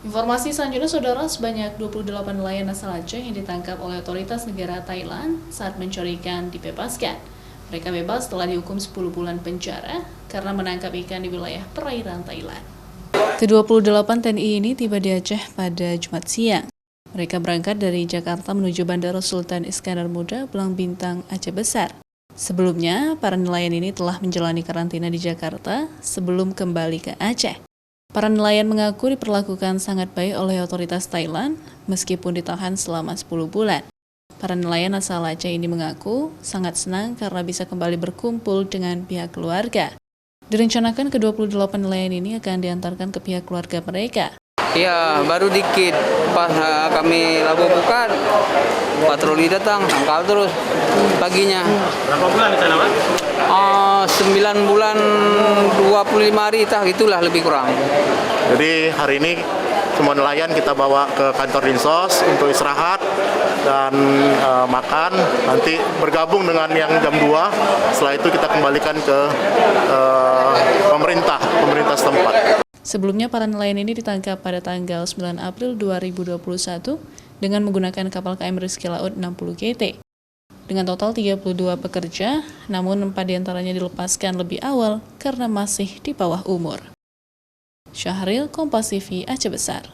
Informasi selanjutnya, saudara, sebanyak 28 nelayan asal Aceh yang ditangkap oleh otoritas negara Thailand saat mencuri ikan dibebaskan. Mereka bebas setelah dihukum 10 bulan penjara karena menangkap ikan di wilayah perairan Thailand. Ke-28 TNI ini tiba di Aceh pada Jumat siang. Mereka berangkat dari Jakarta menuju Bandara Sultan Iskandar Muda, Belang Bintang, Aceh Besar. Sebelumnya, para nelayan ini telah menjalani karantina di Jakarta sebelum kembali ke Aceh. Para nelayan mengaku diperlakukan sangat baik oleh otoritas Thailand meskipun ditahan selama 10 bulan. Para nelayan asal Aceh ini mengaku sangat senang karena bisa kembali berkumpul dengan pihak keluarga. Direncanakan ke-28 nelayan ini akan diantarkan ke pihak keluarga mereka. Iya, baru dikit. Pas kami labu buka, patroli datang, tangkal terus paginya. Berapa bulan di sana, Pak? 9 bulan 25 hari, itulah lebih kurang. Jadi hari ini semua nelayan kita bawa ke kantor Dinsos untuk istirahat dan makan. Nanti bergabung dengan yang jam 2. Setelah itu kita kembalikan ke pemerintah setempat. Sebelumnya, para nelayan ini ditangkap pada tanggal 9 April 2021 dengan menggunakan kapal KM Rizky Laut 60 GT. Dengan total 32 pekerja, namun 4 diantaranya dilepaskan lebih awal karena masih di bawah umur. Syahril, Kompas TV, Aceh Besar.